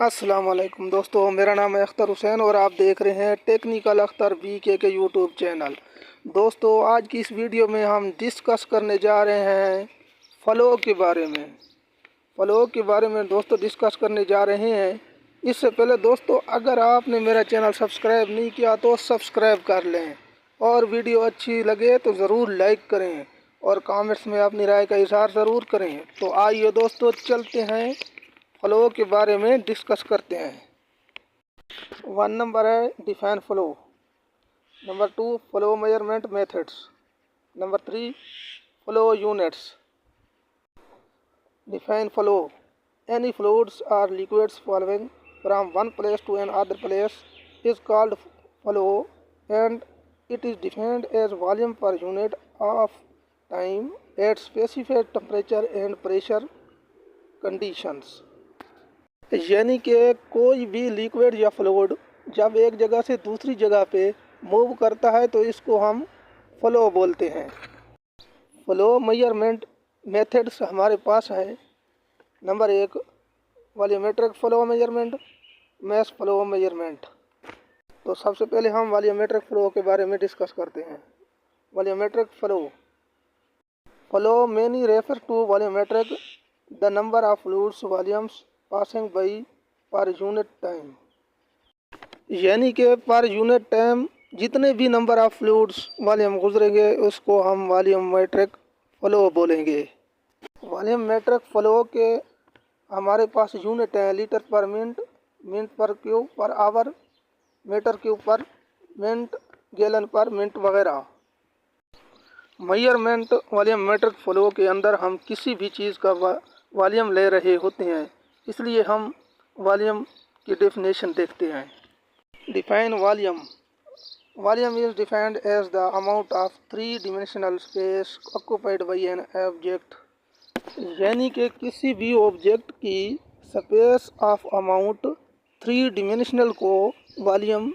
अस्सलाम वालेकुम दोस्तों, मेरा नाम है अख्तर हुसैन और आप देख रहे हैं टेक्निकल अख्तर BK के यूट्यूब चैनल। दोस्तों, आज की इस वीडियो में हम डिस्कस करने जा रहे हैं फ़्लो के बारे में। फ़्लो के बारे में दोस्तों डिस्कस करने जा रहे हैं। इससे पहले दोस्तों, अगर आपने मेरा चैनल सब्सक्राइब नहीं किया तो सब्सक्राइब कर लें और वीडियो अच्छी लगे तो ज़रूर लाइक करें और कमेंट्स में अपनी राय का इज़हार ज़रूर करें। तो आइए दोस्तों, चलते हैं फ़्लो के बारे में डिस्कस करते हैं। 1 नंबर है define flow. Number 2 flow measurement methods. Number 3 flow units. Define flow, any fluids are liquids flowing from one place to another place is called flow and it is defined as volume per unit of time at specified temperature and pressure conditions। यानी कि कोई भी liquid या fluid जब एक जगह से दूसरी जगह पे मूव करता है तो इसको हम फ़्लो बोलते हैं। फ़्लो मेजरमेंट मेथड्स हमारे पास है। Number 1 volumetric flow measurement, mass flow measurement. तो सबसे पहले हम वॉल्यूमेट्रिक फ़्लो के बारे में डिस्कस करते हैं। Volumetric flow many refer to volumetric the number of fluids volumes passing by per unit time. यानी कि पर यूनिट टाइम जितने भी नंबर ऑफ फ्लूइड्स वॉल्यूम गुजरेंगे उसको हम वॉल्यूमेट्रिक फ़्लो बोलेंगे। वॉल्यूमेट्रिक फ़्लो के हमारे पास यूनिट है litre per minute, minute per cube per hour, metre cube per minute, gallon per minute वगैरह। मेजरमेंट वॉल्यूमेट्रिक फ़्लो के अंदर हम किसी भी चीज़ का वॉल्यूम ले रहे होते हैं, इसलिए हम वॉल्यूम की डेफिनेशन देखते हैं। Define volume. Volume is defined as the amount of 3 dimensional space occupied by an object. यानी कि किसी भी ऑब्जेक्ट की स्पेस ऑफ अमाउंट 3 डायमेंशनल को वॉल्यूम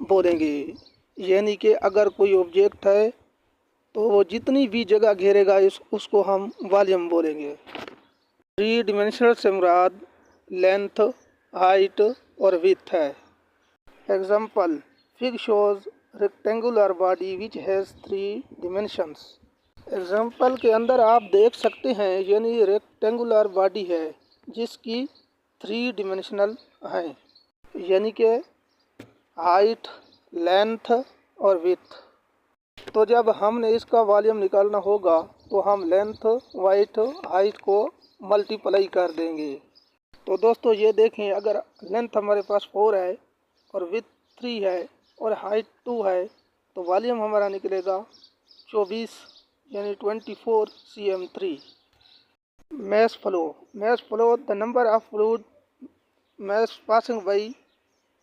बोलेंगे। यानी कि अगर कोई ऑब्जेक्ट है तो वो जितनी भी जगह घेरेगा उसको हम वॉल्यूम बोलेंगे। 3 डायमेंशनल से मुराद लेंथ, हाइट और विड्थ है। Example, fig shows rectangular body which has 3 dimensions. Example के अंदर आप देख सकते हैं यानी रेक्टेंगुलर बॉडी है जिसकी 3 डिमेंशनल हैं, यानी कि हाइट, लेंथ और विड्थ। तो जब हमने इसका वॉल्यूम निकालना होगा तो हम लेंथ, वाइट, हाइट को मल्टीप्लाई कर देंगे। तो दोस्तों ये देखें, अगर लेंथ हमारे पास 4 है और विड्थ 3 है और हाइट 2 है तो वॉल्यूम हमारा निकलेगा 24 यानी 24 cm3। Mass flow the number of fluid mass passing by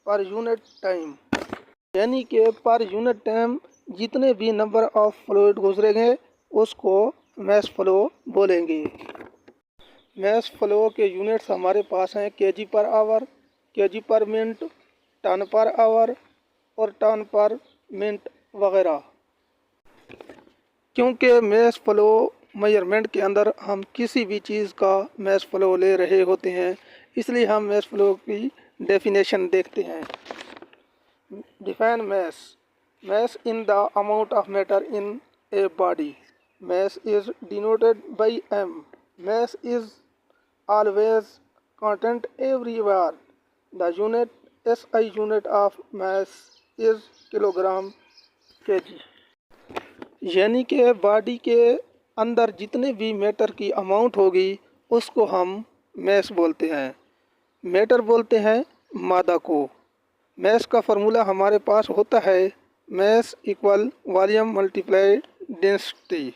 per unit time. यानी कि पर यूनिट टाइम जितने भी नंबर ऑफ फ्लूइड गुजरेंगे उसको मैस फ़्लो बोलेंगे। मैस फ़्लो के यूनिट्स हमारे पास हैं kg per hour, kg per minute, ton per hour और टन पर मिनट वगैरह। क्योंकि मैस फ़्लो मेजरमेंट के अंदर हम किसी भी चीज़ का मैस फ़्लो ले रहे होते हैं, इसलिए हम मैस फ़्लो की डेफिनेशन देखते हैं। Define mass in the amount of matter in a body. Mass is denoted by m। Mass is always content everywhere। The unit SI unit of mass is kilogram kg। यानी कि body के अंदर जितने भी matter की amount होगी उसको हम मैस बोलते हैं। मैटर बोलते हैं मादा को। मैस का फार्मूला हमारे पास होता है mass equal volume multiply density.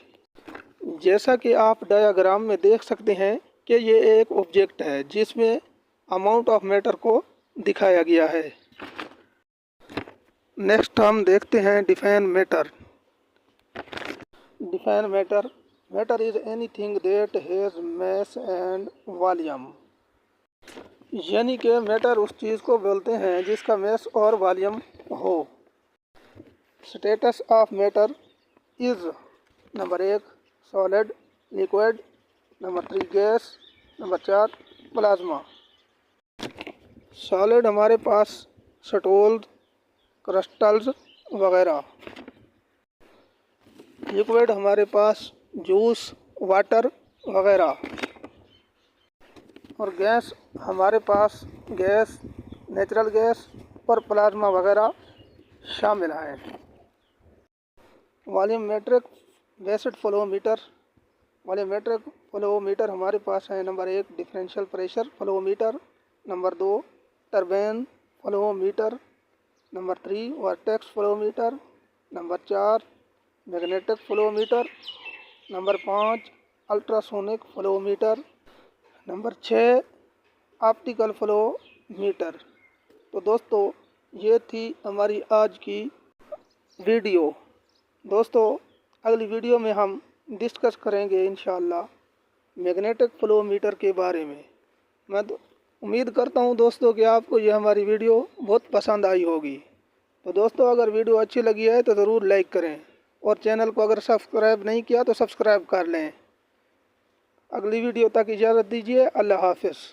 जैसा कि आप डायग्राम में देख सकते हैं कि ये एक ऑब्जेक्ट है जिसमें अमाउंट ऑफ मैटर को दिखाया गया है। नेक्स्ट हम देखते हैं define matter. Define matter is anything that has mass and volume. यानी कि मैटर उस चीज़ को बोलते हैं जिसका मैस और वॉल्यूम हो। Status of matter is number 1 solid, liquid, number 3 gas, number 4 plasma. Solid हमारे पास स्टोल, क्रिस्टल्स वगैरह। लिक्विड हमारे पास जूस, वाटर वगैरह। और गैस हमारे पास गैस, नेचुरल गैस और प्लाज्मा वगैरह शामिल हैं। Volumetric based flowmeter. Volumetric flowmeter हमारे पास है number 1 differential pressure flowmeter, number 2 turbine flowmeter, number 3 vertex flowmeter, number 4 magnetic flowmeter, number 5 ultrasonic flowmeter, number 6 optical flowmeter. तो दोस्तों ये थी हमारी आज की वीडियो। दोस्तों अगली वीडियो में हम डिस्कस करेंगे इंशाअल्लाह मैग्नेटिक फ्लोमीटर के बारे में। मैं उम्मीद करता हूँ दोस्तों कि आपको ये हमारी वीडियो बहुत पसंद आई होगी। तो दोस्तों अगर वीडियो अच्छी लगी है तो ज़रूर लाइक करें और चैनल को अगर सब्सक्राइब नहीं किया तो सब्सक्राइब कर लें। अगली वीडियो तक इजाज़त दीजिए। अल्लाह हाफ़िज़।